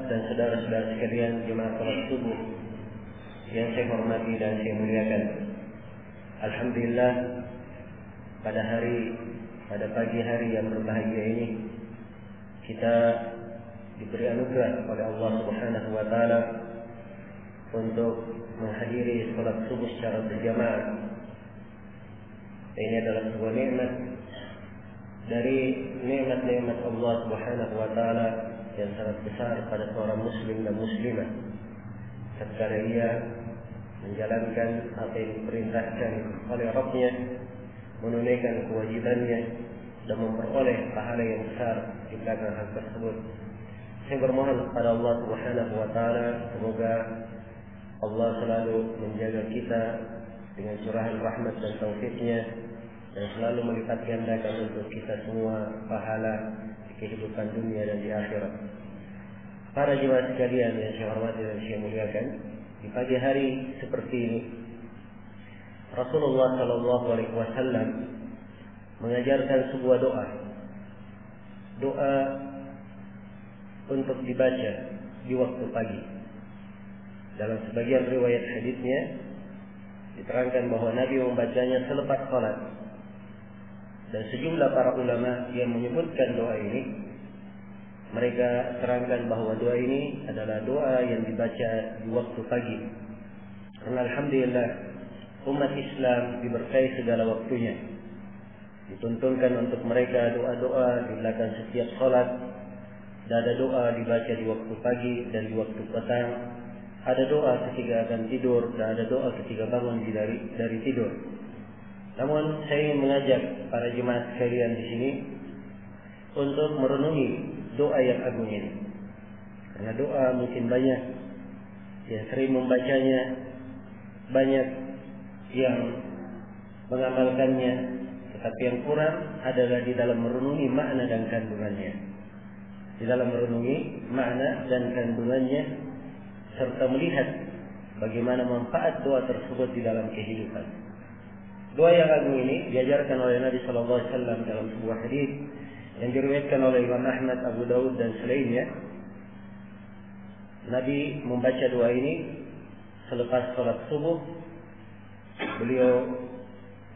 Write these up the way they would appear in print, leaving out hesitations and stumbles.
dan saudara-saudara sekalian jemaah salat subuh yang saya hormati dan saya muliakan. Alhamdulillah pada pagi hari yang berbahagia ini kita diberi anugerah oleh Allah Subhanahu wa taala untuk menghadiri salat subuh secara berjamaah. Ini adalah sebuah nikmat dari nikmat-nikmat Allah Subhanahu wa taala yang sangat besar pada seorang muslim dan muslimah tatkala ia menjalankan apa yang diperintahkan oleh Rabb-Nya, menunaikan kewajibannya dan memperoleh pahala yang besar di belakang hal tersebut. Saya bermohon kepada Allah Subhanahu wa taala semoga Allah selalu menjaga kita dengan curahan rahmat dan taufik-Nya dan selalu melipat gandakan untuk kita semua pahala di kehidupan dunia dan di akhirat. Para jemaah sekalian yang saya hormati dan saya muliakan, di pagi hari seperti ini Rasulullah sallallahu alaihi wasallam mengajarkan sebuah doa untuk dibaca di waktu pagi. Dalam sebagian riwayat hadisnya diterangkan bahwa Nabi membacanya selepas salat. Dan sejumlah para ulama yang menyebutkan doa ini, mereka terangkan bahwa doa ini adalah doa yang dibaca di waktu pagi. Karena alhamdulillah umat Islam diberkahi segala waktunya. Dituntunkan untuk mereka doa-doa di belakang setiap salat. Dan ada doa dibaca di waktu pagi dan di waktu petang. Ada doa ketika akan tidur dan ada doa ketika bangun dari tidur. Namun saya ingin mengajak para jemaah sekalian di sini untuk merenungi doa yang agung ini. Karena doa mungkin banyak yang sering membacanya, banyak yang mengamalkannya, tetapi yang kurang adalah di dalam merenungi makna dan kandungannya. Di dalam merenungi makna dan kandungannya serta melihat bagaimana manfaat doa tersebut di dalam kehidupan. Doa yang agung ini diajarkan oleh Nabi sallallahu alaihi wasallam dalam sebuah hadis yang diriwayatkan oleh Imam Ahmad, Abu Daud dan selainnya. Nabi membaca doa ini selepas salat subuh. Beliau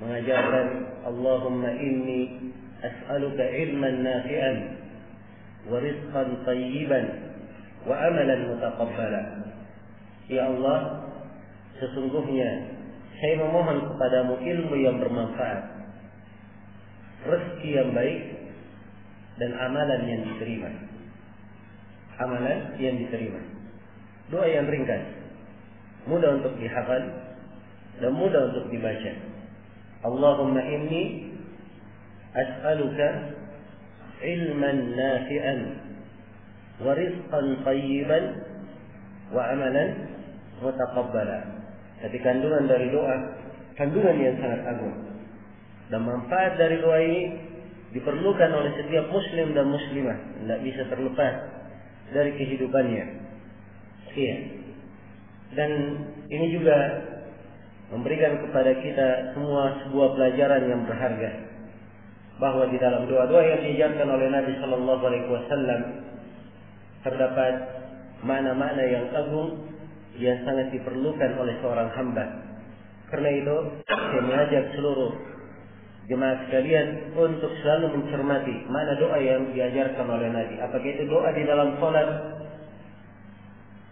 mengajarkan, Allahumma inni as'aluka ilman nafi'an wa rizqan tayyiban wa amalan mutaqabbala. Ya Allah, sesungguhnya saya memohon kepadamu ilmu yang bermanfaat, rezeki yang baik, dan amalan yang diterima. Amalan yang diterima. Doa yang ringkas, mudah untuk dihafal dan mudah untuk dibaca. Allahumma inni as'aluka ilman nafi'an wa rizqan tayyiban wa amalan mutaqabbala. Jadi kandungan dari doa, kandungan yang sangat agung. Dan manfaat dari doa ini diperlukan oleh setiap muslim dan muslimah. Tidak bisa terlepas dari kehidupannya. Iya. Dan ini juga memberikan kepada kita semua sebuah pelajaran yang berharga. Bahwa di dalam doa-doa yang diajarkan oleh Nabi sallallahu alaihi wasallam terdapat makna-makna yang agung yang sangat diperlukan oleh seorang hamba. Karena itu saya mengajak seluruh jemaah sekalian untuk selalu mencermati mana doa yang diajarkan oleh Nabi. Apakah itu doa di dalam salat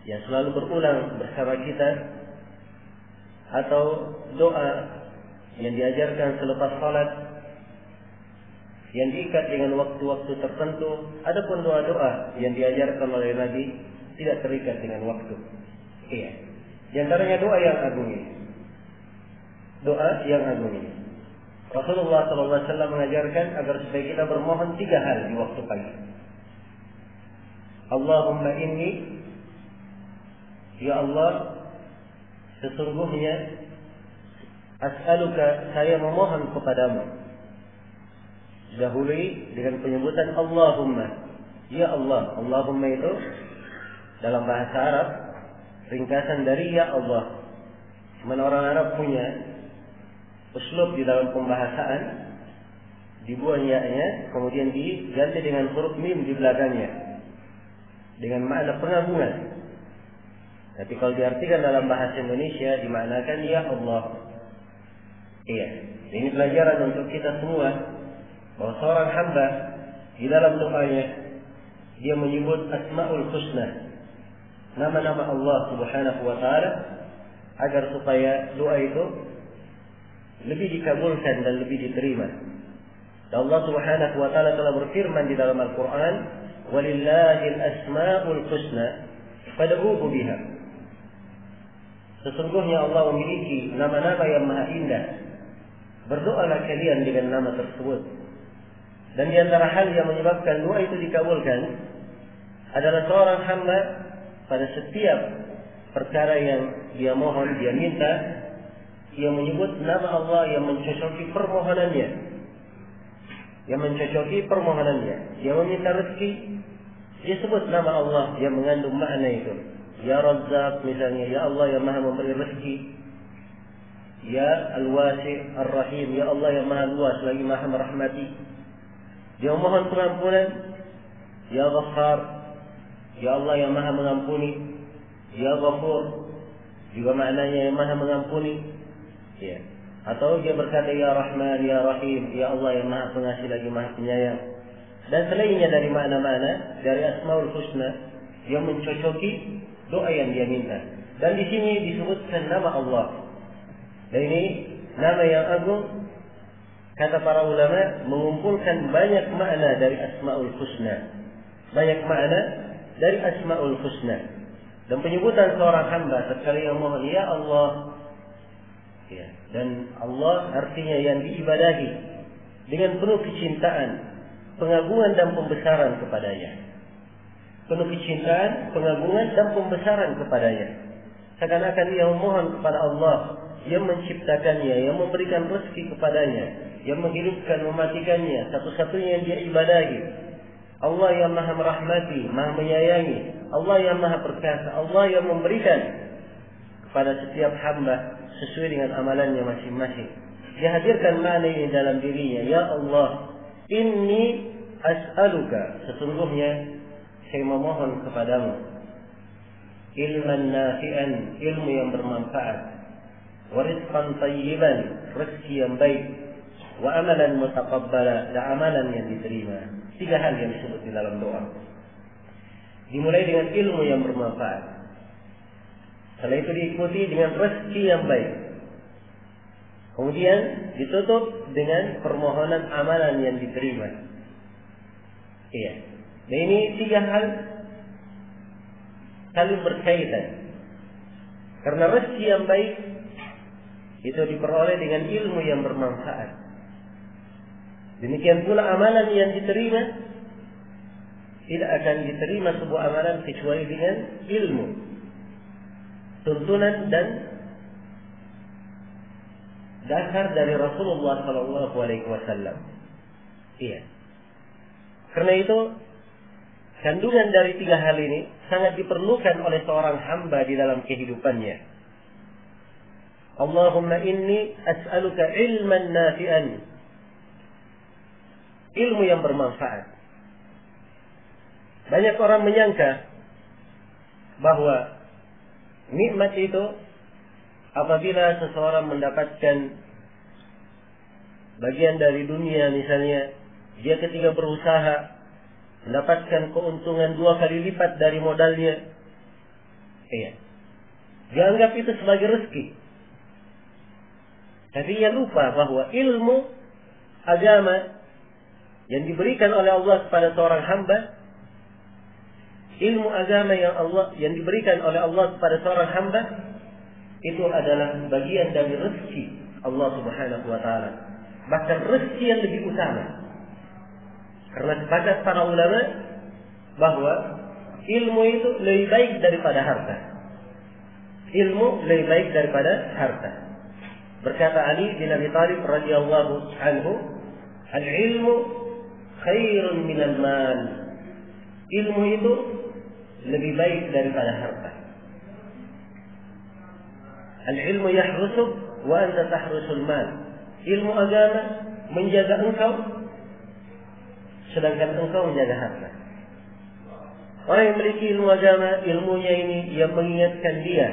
yang selalu berulang bersama kita, atau doa yang diajarkan selepas salat yang diikat dengan waktu-waktu tertentu. Adapun doa-doa yang diajarkan oleh Nabi tidak terikat dengan waktu. Iya. Di antaranya doa yang agung ini. Doa yang agung ini. Rasulullah SAW mengajarkan agar supaya kita bermohon 3 hal di waktu pagi. Allahumma inni, ya Allah, sesungguhnya as'aluka, saya memohon kepadamu. Dahului dengan penyebutan Allahumma, ya Allah. Allahumma itu dalam bahasa Arab ringkasan dari ya Allah. Mana orang Arab punya uslub di dalam pembahasan, dibuang ya-nya, kemudian diganti dengan huruf mim di belakangnya. dengan makna pengagungan. Tapi kalau diartikan dalam bahasa Indonesia dimaknakan ya Allah. Iya, ini pelajaran untuk kita semua bahwa seorang hamba di dalam doanya dia menyebut Asmaul Husna, nama-nama Allah Subhanahu wa taala, agar supaya doa itu lebih dikabulkan dan lebih diterima. Dan Allah Subhanahu wa taala telah berfirman di dalam Al-Qur'an, "Walillahil asmaul husna fad'uhu biha." Sesungguhnya Allah memiliki nama-nama yang maha indah. Berdoalah kalian dengan nama tersebut. Dan di antara hal yang menyebabkan doa itu dikabulkan adalah seorang hamba pada setiap perkara yang dia mohon, dia minta, dia menyebut nama Allah yang mencocoki permohonannya. Yang mencocoki permohonannya. Dia meminta rezeki, dia sebut nama Allah yang mengandung makna itu. Ya Razzaq misalnya, ya Allah yang maha memberi rezeki. Ya Al-Wasi' Ar-Rahim, ya Allah yang maha luas lagi maha merahmati. Dia mohon pengampunan. Ya Ghaffar, ya Allah yang maha mengampuni. Ya Ghafur, juga maknanya yang maha mengampuni. Ya. Atau dia berkata ya Rahman, ya Rahim, ya Allah yang maha pengasih lagi maha penyayang. Dan selainnya dari makna-makna dari Asmaul Husna yang mencocoki doa yang dia minta. Dan di sini disebutkan nama Allah. Dan ini nama yang agung, kata para ulama, mengumpulkan banyak makna dari Asmaul Husna. Banyak makna dari Asmaul Husna. Dan penyebutan seorang hamba sekali yang mohon ya Allah, ya, dan Allah artinya yang diibadahi dengan penuh kecintaan, pengagungan dan pembesaran kepadanya. Penuh kecintaan, pengagungan dan pembesaran kepadanya. Seakan-akan dia memohon kepada Allah yang menciptakannya, yang memberikan rezeki kepadanya, yang menghidupkan, mematikannya, satu-satunya yang dia ibadahi. Allah yang maha merahmati, maha menyayangi, Allah yang maha perkasa, Allah yang memberikan kepada setiap hamba sesuai dengan amalannya masing-masing. Dia hadirkan makna ini dalam dirinya. Ya Allah, inni as'aluka, sesungguhnya saya memohon kepadamu ilman nafi'an, ilmu yang bermanfaat, wa rizqan tayyiban, rezeki yang baik, wa amalan mutaqabbala, dan amalan yang diterima. 3 hal yang disebut di dalam doa. Dimulai dengan ilmu yang bermanfaat. Setelah itu diikuti dengan rezeki yang baik. Kemudian ditutup dengan permohonan amalan yang diterima. Iya. Nah ini 3 hal saling berkaitan. Karena rezeki yang baik itu diperoleh dengan ilmu yang bermanfaat. Demikian pula amalan yang diterima tidak akan diterima sebuah amalan kecuali dengan ilmu, tuntunan dan dasar dari Rasulullah SAW. Iya. Karena itu kandungan dari 3 hal ini sangat diperlukan oleh seorang hamba di dalam kehidupannya. Allahumma inni as'aluka ilman nafi'an, ilmu yang bermanfaat. Banyak orang menyangka bahwa nikmat itu apabila seseorang mendapatkan bagian dari dunia misalnya, dia ketika berusaha mendapatkan keuntungan 2 kali lipat dari modalnya, iya, dianggap itu sebagai rezeki. Tapi ia lupa bahwa ilmu agama yang diberikan oleh Allah kepada seorang hamba, ilmu agama yang diberikan oleh Allah kepada seorang hamba, itu adalah bagian dari rezeki Allah Subhanahu wa taala. Bahkan rezeki yang lebih utama. Karena sepakat para ulama bahwa ilmu itu lebih baik daripada harta. Ilmu lebih baik daripada harta. Berkata Ali bin Abi Thalib radhiyallahu anhu, "Al-ilmu khairun minal mal." Ilmu itu lebih baik daripada harta. Al-ilmu yahrusuk wa anta tahrusul mal. Ilmu agama menjaga engkau sedangkan engkau menjaga harta. Orang yang memiliki ilmu agama, ilmunya ini yang mengingatkan dia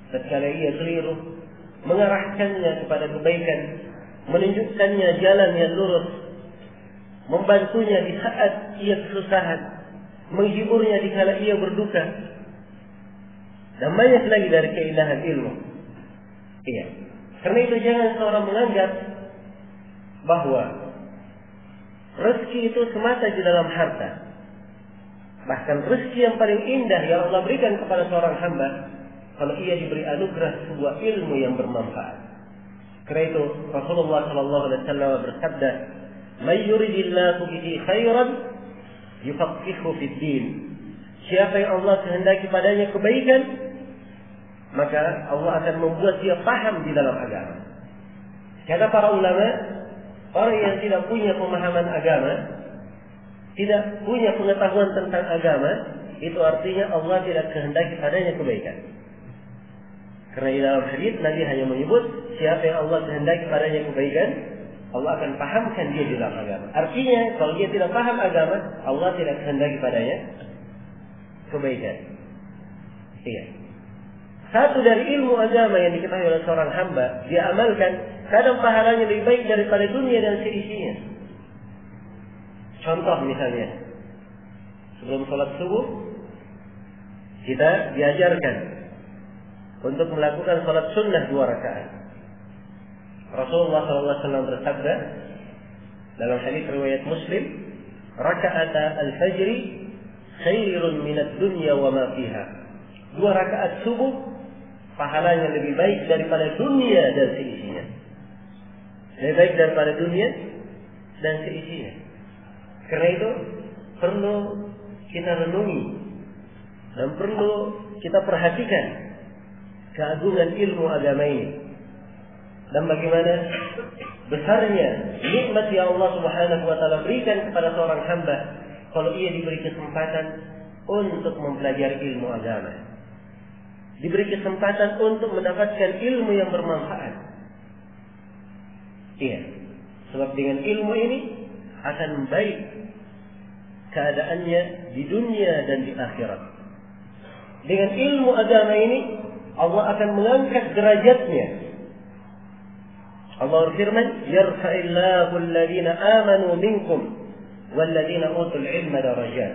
tatkala ia keliru, mengarahkannya kepada kebaikan, menunjukkannya jalan yang lurus, membantunya di saat ia kesusahan, menghiburnya di kala ia berduka, dan banyak lagi dari keindahan ilmu. Iya. Karena itu jangan seorang menganggap bahwa rezeki itu semata di dalam harta. Bahkan rezeki yang paling indah yang Allah berikan kepada seorang hamba kalau ia diberi anugerah sebuah ilmu yang bermanfaat. Karena itu Rasulullah SAW bersabda, "May yuridillahu bihi khairan yufaqihuhu fid din." Siapa yang Allah kehendaki padanya kebaikan, maka Allah akan membuat dia paham di dalam agama. Kata para ulama, orang yang tidak punya pemahaman agama, tidak punya pengetahuan tentang agama, itu artinya Allah tidak kehendaki padanya kebaikan. Karena di dalam hadis Nabi hanya menyebut siapa yang Allah kehendaki padanya kebaikan, Allah akan pahamkan dia di dalam agama. Artinya kalau dia tidak paham agama, Allah tidak kehendaki padanya kebaikan. Iya. Satu dari ilmu agama yang diketahui oleh seorang hamba, dia amalkan, kadang pahalanya lebih baik daripada dunia dan seisinya. Contoh misalnya, sebelum sholat subuh, kita diajarkan untuk melakukan sholat sunnah 2 rakaat. Rasulullah SAW bersabda dalam hadis riwayat Muslim, "Raka'ata al-fajri khairun minad dunya wa ma fiha." 2 rakaat subuh pahalanya lebih baik daripada dunia dan seisinya. Lebih baik daripada dunia dan seisinya. Karena itu perlu kita renungi dan perlu kita perhatikan keagungan ilmu agama ini dan bagaimana besarnya nikmat yang Allah Subhanahu wa taala berikan kepada seorang hamba kalau ia diberi kesempatan untuk mempelajari ilmu agama, diberi kesempatan untuk mendapatkan ilmu yang bermanfaat. Iya, sebab dengan ilmu ini akan baik keadaannya di dunia dan di akhirat. Dengan ilmu agama ini Allah akan mengangkat derajatnya. Allah berfirman, "Yarfa'illahu alladhina amanu minkum walladhina utul ilma darajat."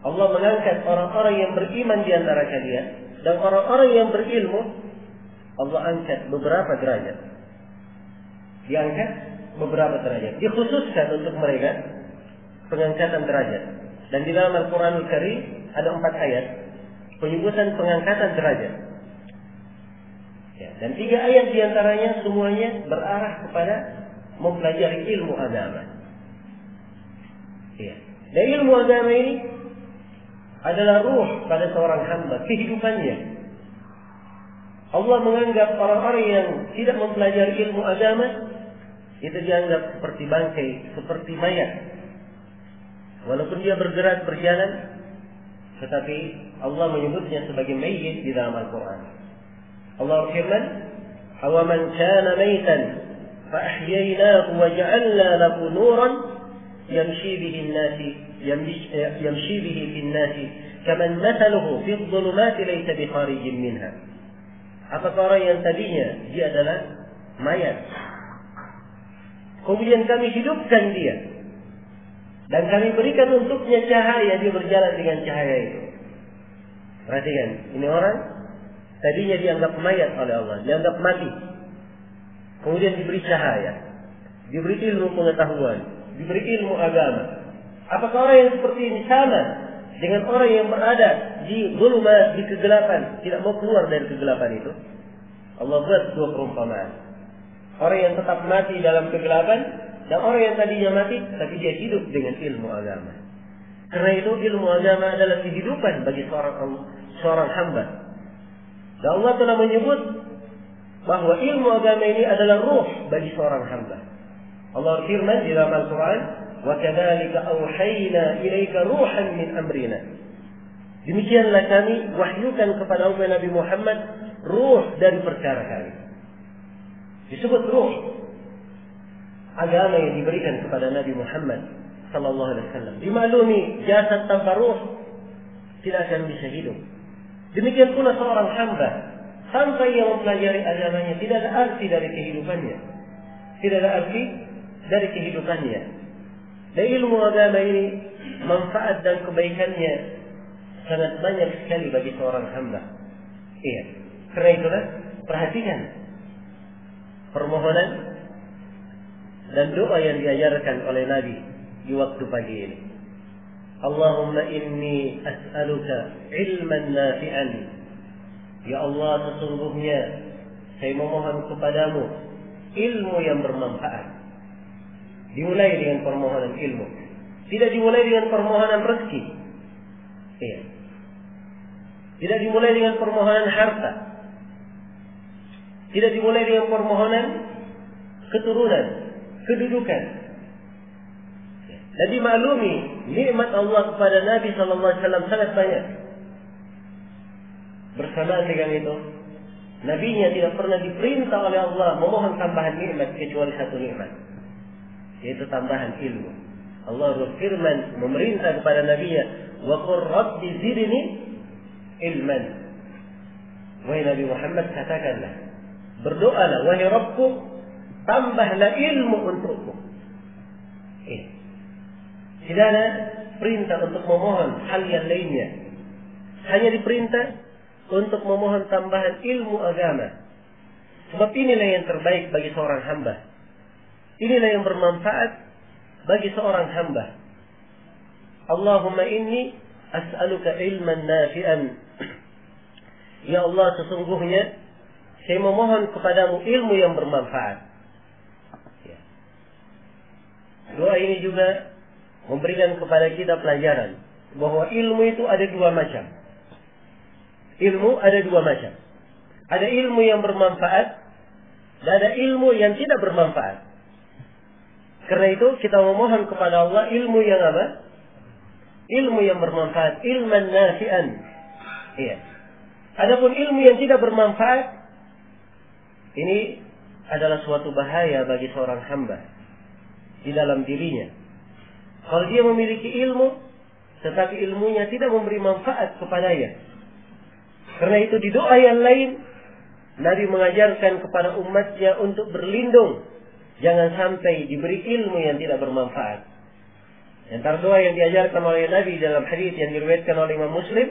Allah mengangkat orang-orang yang beriman di antara kalian dan orang-orang yang berilmu. Allah angkat beberapa derajat. Diangkat beberapa derajat. Dikhususkan untuk mereka pengangkatan derajat. Dan di dalam Al-Quranul Karim ada 4 ayat penyebutan pengangkatan derajat. Ya, dan 3 ayat diantaranya semuanya berarah kepada mempelajari ilmu agama. Ya. Dan ilmu agama ini adalah ruh pada seorang hamba, kehidupannya. Allah menganggap orang-orang yang tidak mempelajari ilmu agama itu dianggap seperti bangkai, seperti mayat. Walaupun dia bergerak, berjalan, tetapi Allah menyebutnya sebagai mayyit di dalam Al-Quran. Allah berfirman, "Awaman kana maitan fa ahyaynahu wa ja'alna lahu nuran yamshi bihi an-nasi yamshi bihi fi an-nasi kaman mathaluhu fi adh-dhulumati laysa bi kharijin minha." Apakah orang yang tadinya dia adalah mayat, kemudian kami hidupkan dia dan kami berikan untuknya cahaya, dia berjalan dengan cahaya itu. Perhatikan, ini orang tadinya dianggap mayat oleh Allah, dianggap mati. Kemudian diberi cahaya, diberi ilmu pengetahuan, diberi ilmu agama. Apakah orang yang seperti ini sama dengan orang yang berada di zulumat, di kegelapan, tidak mau keluar dari kegelapan itu? Allah buat 2 perumpamaan. Orang yang tetap mati dalam kegelapan dan orang yang tadinya mati tapi dia hidup dengan ilmu agama. Karena itu ilmu agama adalah kehidupan bagi seorang hamba. Dan Allah telah menyebut bahwa ilmu agama ini adalah ruh bagi seorang hamba. Allah firman di dalam Al-Quran, "Wa kadzalika auhayna ilaika ruhan min amrina." Demikianlah kami wahyukan kepada Nabi Muhammad ruh dari perkara kami. Disebut ruh agama yang diberikan kepada Nabi Muhammad sallallahu alaihi wasallam. Dimaklumi jasad tanpa ruh tidak akan bisa hidup. Demikian pula seorang hamba, sampai yang mempelajari agamanya tidak ada arti dari kehidupannya. Tidak ada arti dari kehidupannya. Dan ilmu agama ini manfaat dan kebaikannya sangat banyak sekali bagi seorang hamba. Iya. Karena itulah perhatikan permohonan dan doa yang diajarkan oleh Nabi di waktu pagi ini. Allahumma inni as'aluka ilman nafi'an. Ya Allah, sesungguhnya saya memohon kepadamu ilmu yang bermanfaat. Dimulai dengan permohonan ilmu. Tidak dimulai dengan permohonan rezeki. Iya. Tidak dimulai dengan permohonan harta. Tidak dimulai dengan permohonan keturunan, kedudukan. Jadi maklumi nikmat Allah kepada Nabi SAW sangat banyak. Bersamaan dengan itu, Nabi-Nya tidak pernah diperintah oleh Allah memohon tambahan nikmat kecuali satu nikmat, yaitu tambahan ilmu. Allah berfirman memerintah kepada Nabi-Nya, "Wa qur rabbi zidni ilman." Wahai Nabi Muhammad, katakanlah, berdoalah, wahai Rabbku, tambahlah ilmu untukku. Tidak ada perintah untuk memohon hal yang lainnya. Hanya diperintah untuk memohon tambahan ilmu agama. Sebab inilah yang terbaik bagi seorang hamba. Inilah yang bermanfaat bagi seorang hamba. Allahumma inni as'aluka ilman nafi'an. Ya Allah, sesungguhnya saya memohon kepadamu ilmu yang bermanfaat. Doa ini juga memberikan kepada kita pelajaran bahwa ilmu itu ada dua macam. Ilmu ada dua macam. Ada ilmu yang bermanfaat dan ada ilmu yang tidak bermanfaat. Karena itu kita memohon kepada Allah ilmu yang apa? Ilmu yang bermanfaat, ilman nafi'an. Iya. Adapun ilmu yang tidak bermanfaat, ini adalah suatu bahaya bagi seorang hamba di dalam dirinya. Kalau dia memiliki ilmu, tetapi ilmunya tidak memberi manfaat kepadanya. Karena itu di doa yang lain, Nabi mengajarkan kepada umatnya untuk berlindung. Jangan sampai diberi ilmu yang tidak bermanfaat. Antara doa yang diajarkan oleh Nabi dalam hadis yang diriwayatkan oleh Imam Muslim,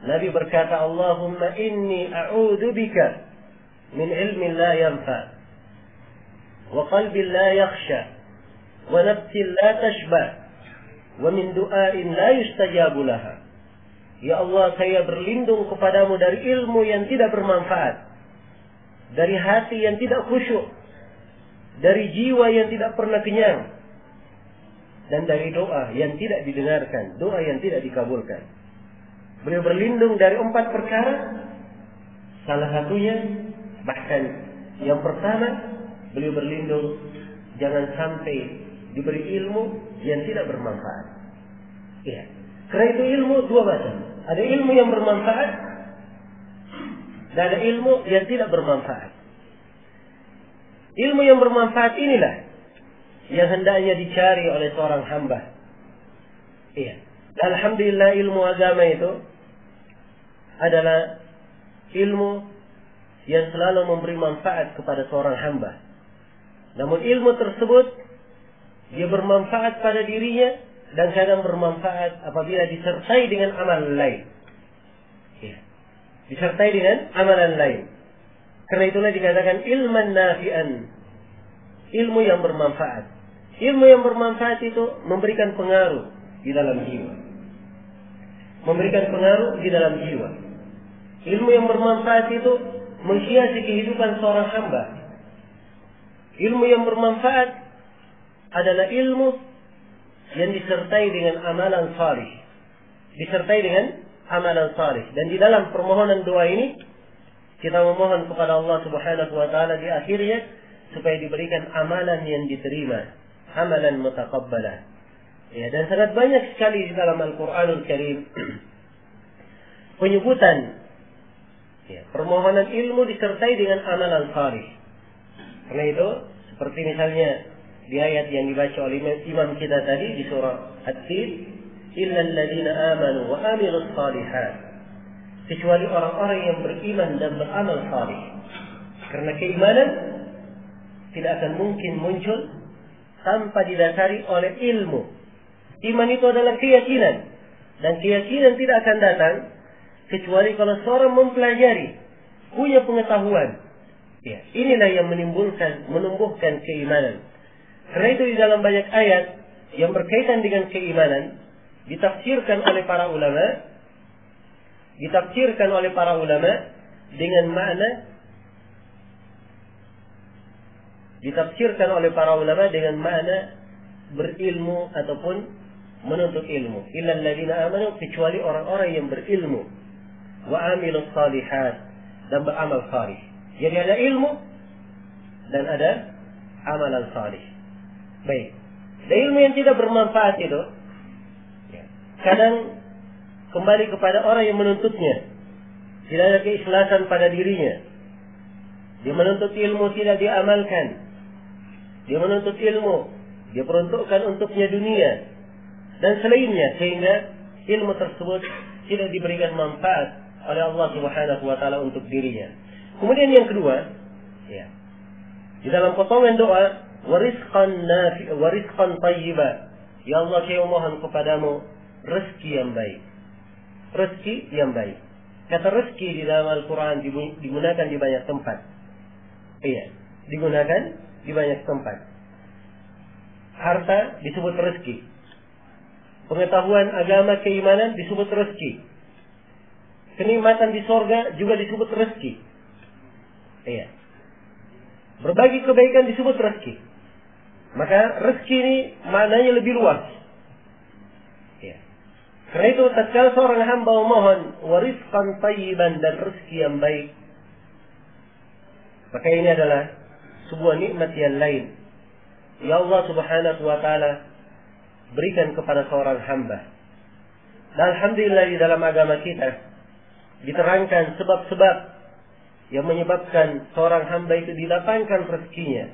Nabi berkata, Allahumma inni a'udhu bika min ilmin la yanfa, wa qalbin la yakhsha, wa nafsin la tashba, wa min du'ain la yustajabu laha. Ya Allah, saya berlindung kepadamu dari ilmu yang tidak bermanfaat, dari hati yang tidak khusyuk, dari jiwa yang tidak pernah kenyang, dan dari doa yang tidak didengarkan, doa yang tidak dikabulkan. Beliau berlindung dari 4 perkara. Salah satunya, bahkan yang pertama, beliau berlindung jangan sampai diberi ilmu yang tidak bermanfaat. Iya. Karena itu ilmu dua macam. Ada ilmu yang bermanfaat dan ada ilmu yang tidak bermanfaat. Ilmu yang bermanfaat inilah yang hendaknya dicari oleh seorang hamba. Iya. Alhamdulillah ilmu agama itu adalah ilmu yang selalu memberi manfaat kepada seorang hamba. Namun ilmu tersebut dia bermanfaat pada dirinya dan kadang bermanfaat apabila disertai dengan amalan lain. Ya. Disertai dengan amalan lain. Karena itulah dikatakan ilman nafi'an. Ilmu yang bermanfaat. Ilmu yang bermanfaat itu memberikan pengaruh di dalam jiwa. Memberikan pengaruh di dalam jiwa. Ilmu yang bermanfaat itu menghiasi kehidupan seorang hamba. Ilmu yang bermanfaat adalah ilmu yang disertai dengan amalan salih. Disertai dengan amalan salih. Dan di dalam permohonan doa ini, kita memohon kepada Allah Subhanahu wa ta'ala di akhirnya, supaya diberikan amalan yang diterima. Amalan mutaqabbalah. Ya, dan sangat banyak sekali di dalam Al-Quranul Karim penyebutan ya, permohonan ilmu disertai dengan amalan salih. Karena itu, seperti misalnya di ayat yang dibaca oleh imam kita tadi di surah At-Tin, illa alladziina aamanu wa 'amilus shalihat. Kecuali orang-orang yang beriman dan beramal salih. Karena keimanan tidak akan mungkin muncul tanpa didasari oleh ilmu. Iman itu adalah keyakinan, dan keyakinan tidak akan datang kecuali kalau seorang mempelajari, punya pengetahuan. Ya, inilah yang menumbuhkan keimanan. Karena itu di dalam banyak ayat yang berkaitan dengan keimanan ditafsirkan oleh para ulama dengan makna berilmu ataupun menuntut ilmu. Illal ladzina amanu, kecuali orang-orang yang berilmu, wa amilus shalihat, dan beramal salih. Jadi ada ilmu dan ada amalan salih. Baik. Dan ilmu yang tidak bermanfaat itu kadang kembali kepada orang yang menuntutnya. Tidak ada keikhlasan pada dirinya. Dia menuntut ilmu tidak diamalkan. Dia menuntut ilmu, dia peruntukkan untuknya dunia dan selainnya, sehingga ilmu tersebut tidak diberikan manfaat oleh Allah Subhanahu wa taala untuk dirinya. Kemudian yang kedua, di dalam potongan doa, warizqan thayyiba. Ya Allah, saya mohon kepadamu rezeki yang baik. Rezeki yang baik. Kata rezeki di dalam Al-Quran digunakan di banyak tempat. Digunakan di banyak tempat. Harta disebut rezeki. Pengetahuan agama, keimanan disebut rezeki. Kenikmatan di sorga juga disebut rezeki. Berbagi kebaikan disebut rezeki. Maka rezeki ini maknanya lebih luas. Karena itu tatkala seorang hamba memohon warizqan thayyiban, dan rezeki yang baik, maka ini adalah sebuah nikmat yang lain. Ya Allah Subhanahu wa taala berikan kepada seorang hamba. Dan alhamdulillah di dalam agama kita diterangkan sebab-sebab yang menyebabkan seorang hamba itu dilapangkan rezekinya,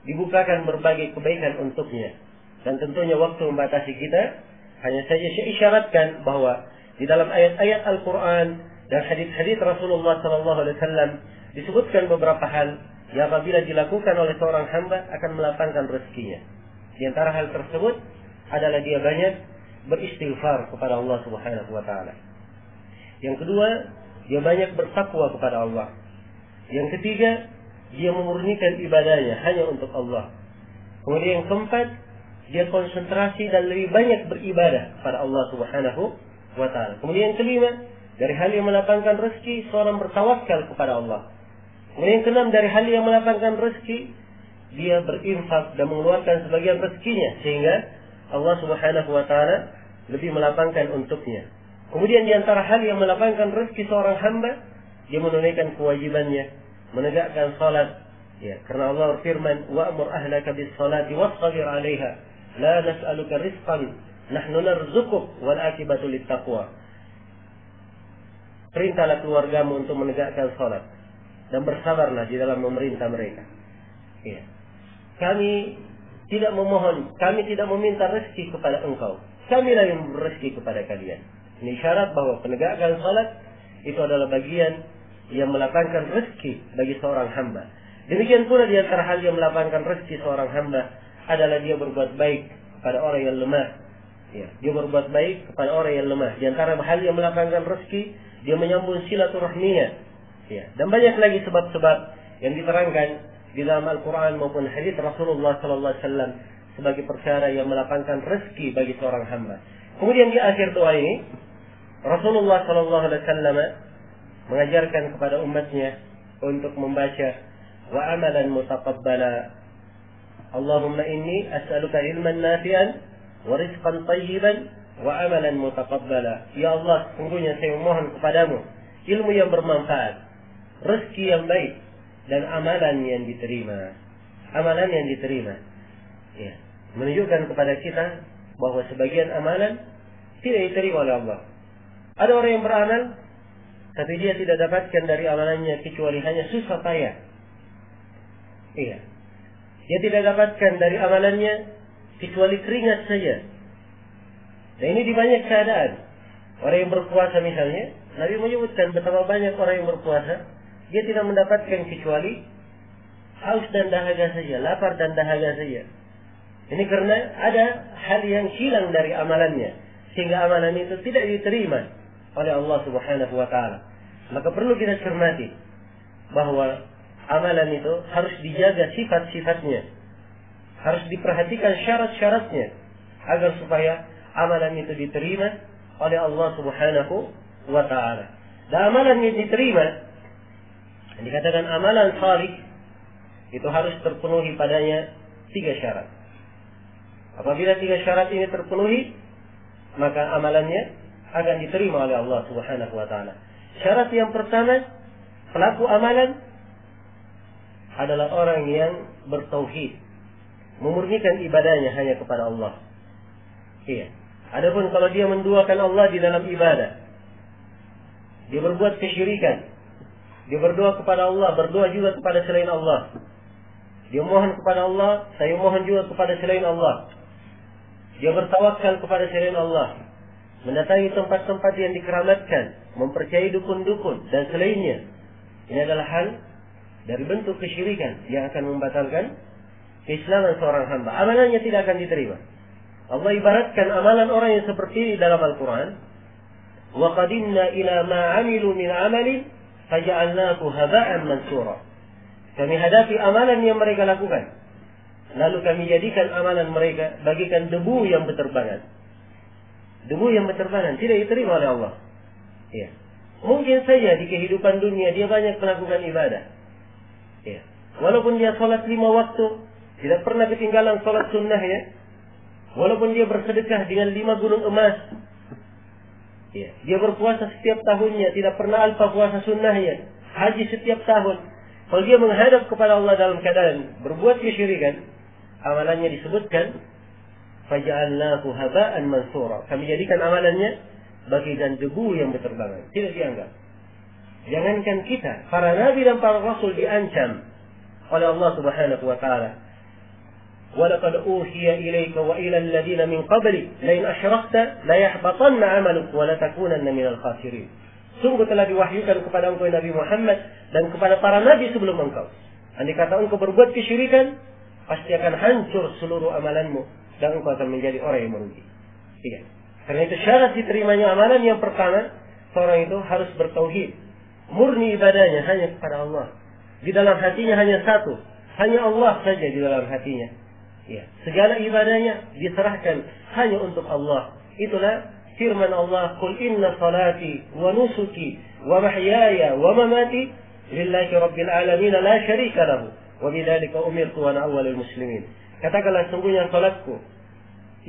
dibukakan berbagai kebaikan untuknya. Dan tentunya waktu membatasi kita, hanya saja saya isyaratkan bahwa di dalam ayat-ayat Al-Quran dan hadis-hadis Rasulullah SAW disebutkan beberapa hal yang apabila dilakukan oleh seorang hamba akan melapangkan rezekinya. Di antara hal tersebut adalah dia banyak beristighfar kepada Allah Subhanahu wa taala. Yang kedua, dia banyak bertakwa kepada Allah. Yang ketiga, dia memurnikan ibadahnya hanya untuk Allah. Kemudian yang keempat, dia konsentrasi dan lebih banyak beribadah kepada Allah Subhanahu wa taala. Kemudian yang kelima, dari hal yang melapangkan rezeki, seorang bertawakal kepada Allah. Kemudian yang keenam, dari hal yang melapangkan rezeki, dia berinfak dan mengeluarkan sebagian rezekinya, sehingga Allah Subhanahu wa taala lebih melapangkan untuknya. Kemudian di antara hal yang melapangkan rezeki seorang hamba, dia menunaikan kewajibannya, menegakkan salat. Karena Allah berfirman, "Wa'mur ahlaka bis-salati wastabir 'alaiha, la nas'aluka rizqan, nahnu narzuquk wal 'aqibatu lit-taqwa." Perintahlah keluargamu untuk menegakkan salat dan bersabarlah di dalam memerintah mereka. Kami tidak memohon, kami tidak meminta rezeki kepada engkau. Kamilah yang berezeki kepada kalian. Ini syarat bahwa penegakan salat itu adalah bagian yang melapangkan rezeki bagi seorang hamba. Demikian pula di antara hal yang melapangkan rezeki seorang hamba adalah dia berbuat baik kepada orang yang lemah. Dia berbuat baik kepada orang yang lemah. Di antara hal yang melapangkan rezeki, dia menyambung silaturahminya. Dan banyak lagi sebab-sebab yang diterangkan di dalam Al-Quran maupun hadis Rasulullah SAW sebagai perkara yang melapangkan rezeki bagi seorang hamba. Kemudian di akhir doa ini, Rasulullah SAW mengajarkan kepada umatnya untuk membaca wa amalan mutaqabbala. Allahumma inni as'aluka ilman nafi'an wa rizqan tayyiban wa amalan mutaqabbala. Ya Allah, sungguhnya saya memohon kepadamu ilmu yang bermanfaat, rezeki yang baik, dan amalan yang diterima. Amalan yang diterima. Menunjukkan kepada kita bahwa sebagian amalan tidak diterima oleh Allah. Ada orang yang beramal, tapi dia tidak dapatkan dari amalannya kecuali hanya susah payah. Dia tidak dapatkan dari amalannya kecuali keringat saja. Dan ini di banyak keadaan. Orang yang berpuasa misalnya, Nabi menyebutkan betapa banyak orang yang berpuasa, dia tidak mendapatkan kecuali haus dan dahaga saja, lapar dan dahaga saja. Ini karena ada hal yang hilang dari amalannya, sehingga amalan itu tidak diterima oleh Allah Subhanahu wa Ta'ala. Maka perlu kita cermati bahwa amalan itu harus dijaga sifat-sifatnya, harus diperhatikan syarat-syaratnya, agar supaya amalan itu diterima oleh Allah Subhanahu wa Ta'ala. Dan amalan yang diterima, yang dikatakan amalan salih, itu harus terpenuhi padanya 3 syarat. Apabila 3 syarat ini terpenuhi, maka amalannya akan diterima oleh Allah Subhanahu wa Ta'ala. Syarat yang pertama, pelaku amalan adalah orang yang bertauhid, memurnikan ibadahnya hanya kepada Allah. Iya. Adapun kalau dia menduakan Allah di dalam ibadah, dia berbuat kesyirikan, dia berdoa kepada Allah, berdoa juga kepada selain Allah, dia mohon kepada Allah, saya mohon juga kepada selain Allah, dia bertawakal kepada selain Allah, mendatangi tempat-tempat yang dikeramatkan, mempercayai dukun-dukun dan selainnya. Ini adalah hal dari bentuk kesyirikan yang akan membatalkan keislaman seorang hamba. Amalannya tidak akan diterima. Allah ibaratkan amalan orang yang seperti ini dalam Al-Quran. Wa qadimna ila ma 'amilu min 'amalin faja'alnahu haba'an mansura. Kami hadapi amalan yang mereka lakukan, lalu kami jadikan amalan mereka bagikan debu yang berterbangan. Debu yang berterbangan tidak diterima oleh Allah. Ya. Mungkin saja di kehidupan dunia dia banyak melakukan ibadah. Ya. Walaupun dia sholat 5 waktu, tidak pernah ketinggalan sholat sunnahnya. Walaupun dia bersedekah dengan 5 gunung emas, ya, dia berpuasa setiap tahunnya, tidak pernah alpa puasa sunnahnya, haji setiap tahun. Kalau dia menghadap kepada Allah dalam keadaan berbuat kesyirikan, amalannya disebutkan faja'alnahu haba'an mansura. Kami jadikan amalannya bagikan debu yang berterbangan, tidak dianggap. Jangankan kita, para nabi dan para rasul diancam oleh Allah Subhanahu wa Ta'ala. وَلَقَدْ أُوحِيَ إِلَيْكَ وَإِلَى الَّذِينَ مِنْ قَبْلِكَ لَئِنْ أَشْرَكْتَ لَيَحْبَطَنَّ عَمَلُكَ وَلَتَكُونَنَّ مِنَ الْخَاسِرِينَ. Sungguh telah diwahyukan kepada engkau Nabi Muhammad dan kepada para nabi sebelum engkau. Andai kata engkau berbuat kesyirikan, pasti akan hancur seluruh amalanmu dan engkau akan menjadi orang yang merugi. Iya. Karena itu syarat diterimanya amalan yang pertama, seorang itu harus bertauhid, murni ibadahnya hanya kepada Allah. Di dalam hatinya hanya satu, hanya Allah saja di dalam hatinya. Ya, segala ibadahnya diserahkan hanya untuk Allah. Itulah firman Allah, "Qul inna salati wa nusuki wa mahyaya wa mamati lillahi rabbil alamin la syarika lahu wa bidzalika umirtu wa ana awwalul muslimin." Katakanlah, sungguhnya salatku,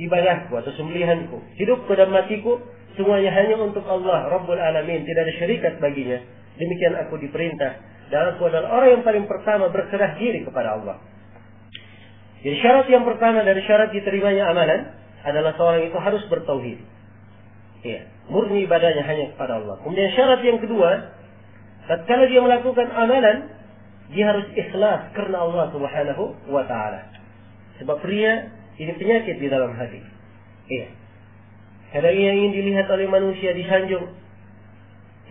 ibadahku atau sembelihanku, hidupku dan matiku semuanya hanya untuk Allah Rabbul Alamin, tidak ada syarikat baginya. Demikian aku diperintah, dan aku adalah orang yang paling pertama berserah diri kepada Allah. Jadi syarat yang pertama dari syarat diterimanya amalan adalah seorang itu harus bertauhid. Ya, murni ibadahnya hanya kepada Allah. Kemudian syarat yang kedua, tatkala dia melakukan amalan, dia harus ikhlas karena Allah Subhanahu wa Ta'ala. Sebab pria ini penyakit di dalam hati. Iya. Kadang yang ingin dilihat oleh manusia disanjung,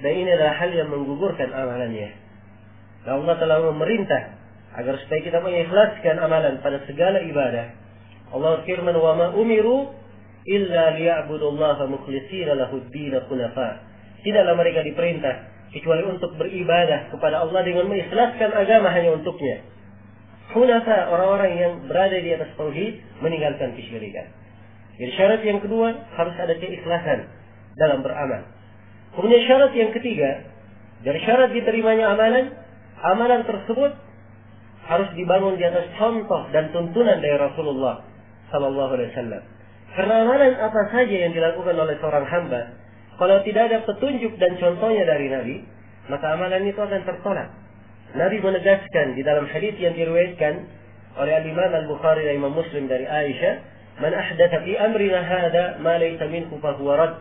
dan ini adalah hal yang menggugurkan amalannya. Dan Allah telah memerintah agar supaya kita mengikhlaskan amalan pada segala ibadah. Allah firman, "Wa ma umiru illa liya'budullaha mukhlishina lahud-din hunafa." Tidaklah mereka diperintah kecuali untuk beribadah kepada Allah dengan mengikhlaskan agama hanya untuknya. Hunafa, orang-orang yang berada di atas tauhid, meninggalkan kesyirikan. Jadi syarat yang kedua harus ada keikhlasan dalam beramal. Kemudian syarat yang ketiga dari syarat diterimanya amalan, amalan tersebut harus dibangun di atas contoh dan tuntunan dari Rasulullah Sallallahu Alaihi Wasallam. Karena amalan apa saja yang dilakukan oleh seorang hamba, kalau tidak ada petunjuk dan contohnya dari Nabi, maka amalan itu akan tertolak. Nabi menegaskan di dalam hadis yang diriwayatkan oleh Imam Al-Bukhari dan Imam Muslim dari Aisyah, "Man ahdatha fi amrina hadza ma laysa minhu fa huwa rad."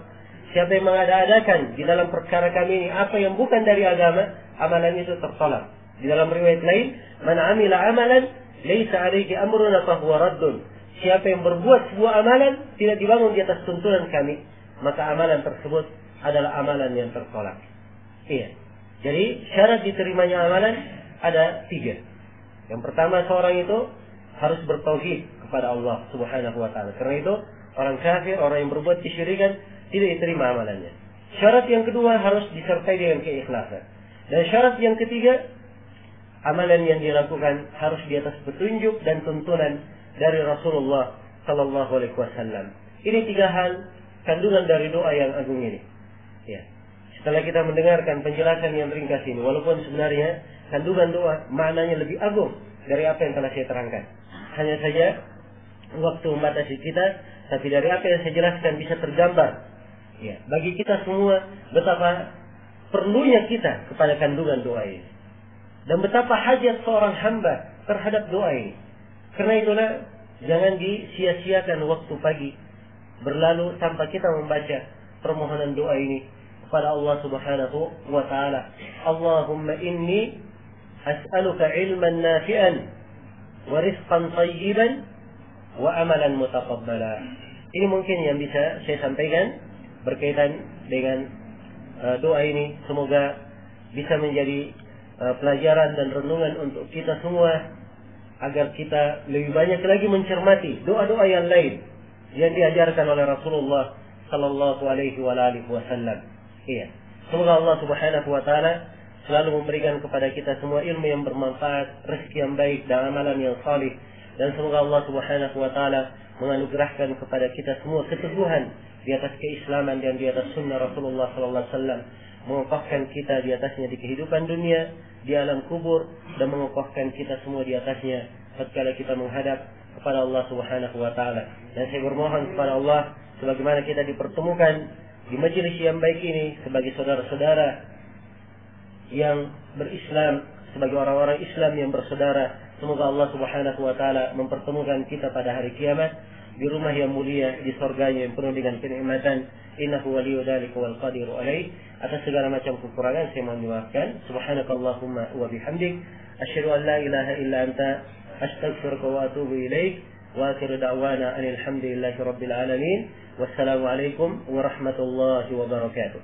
Siapa yang mengada-adakan di dalam perkara kami ini apa yang bukan dari agama, amalan itu tertolak. Di dalam riwayat lain, "Man amila amalan laysa alayhi amruna fa huwa raddun." siapa yang berbuat sebuah amalan tidak dibangun di atas tuntunan kami, maka amalan tersebut adalah amalan yang tertolak. Iya. Jadi syarat diterimanya amalan ada 3. Yang pertama, seorang itu harus bertauhid kepada Allah Subhanahu wa taala. Karena itu orang kafir, orang yang berbuat kesyirikan tidak diterima amalannya. Syarat yang kedua harus disertai dengan keikhlasan. Dan syarat yang ketiga, amalan yang dilakukan harus di atas petunjuk dan tuntunan dari Rasulullah sallallahu alaihi wasallam. Ini 3 hal kandungan dari doa yang agung ini. Ya. Setelah kita mendengarkan penjelasan yang ringkas ini, walaupun sebenarnya kandungan doa maknanya lebih agung dari apa yang telah saya terangkan. Hanya saja waktu membatasi kita, tapi dari apa yang saya jelaskan bisa tergambar. Ya, bagi kita semua betapa perlunya kita kepada kandungan doa ini. Dan betapa hajat seorang hamba terhadap doa ini. Karena itulah jangan disia-siakan waktu pagi berlalu tanpa kita membaca permohonan doa ini kepada Allah Subhanahu wa taala. Allahumma inni as'aluka ilman nafi'an wa rizqan thayyiban wa amalan mutaqabbala. Ini mungkin yang bisa saya sampaikan berkaitan dengan doa ini. Semoga bisa menjadi pelajaran dan renungan untuk kita semua, agar kita lebih banyak lagi mencermati doa-doa yang lain yang diajarkan oleh Rasulullah sallallahu alaihi wasallam. Iya. Semoga Allah Subhanahu wa taala selalu memberikan kepada kita semua ilmu yang bermanfaat, rezeki yang baik dan amalan yang salih. Dan semoga Allah Subhanahu wa taala menganugerahkan kepada kita semua keteguhan di atas keislaman dan di atas sunnah Rasulullah sallallahu alaihi wasallam, mengokohkan kita di atasnya di kehidupan dunia, di alam kubur, dan mengokohkan kita semua di atasnya tatkala kita menghadap kepada Allah Subhanahu wa taala. Dan saya bermohon kepada Allah, sebagaimana kita dipertemukan di majelis yang baik ini sebagai saudara-saudara yang berislam, sebagai orang-orang Islam yang bersaudara, semoga Allah Subhanahu wa taala mempertemukan kita pada hari kiamat di rumah yang mulia, di surganya yang penuh dengan kenikmatan. Innahu waliyyu dzalika wal qadiru alaih. Atas segala macam kekurangan saya mohon dimaafkan. Subhanakallahumma wa bihamdik, asyhadu an la ilaha illa anta, astaghfiruka wa atubu ilaik. Wa akhiru da'wana alhamdulillahi rabbil alamin. Wassalamualaikum warahmatullahi wabarakatuh.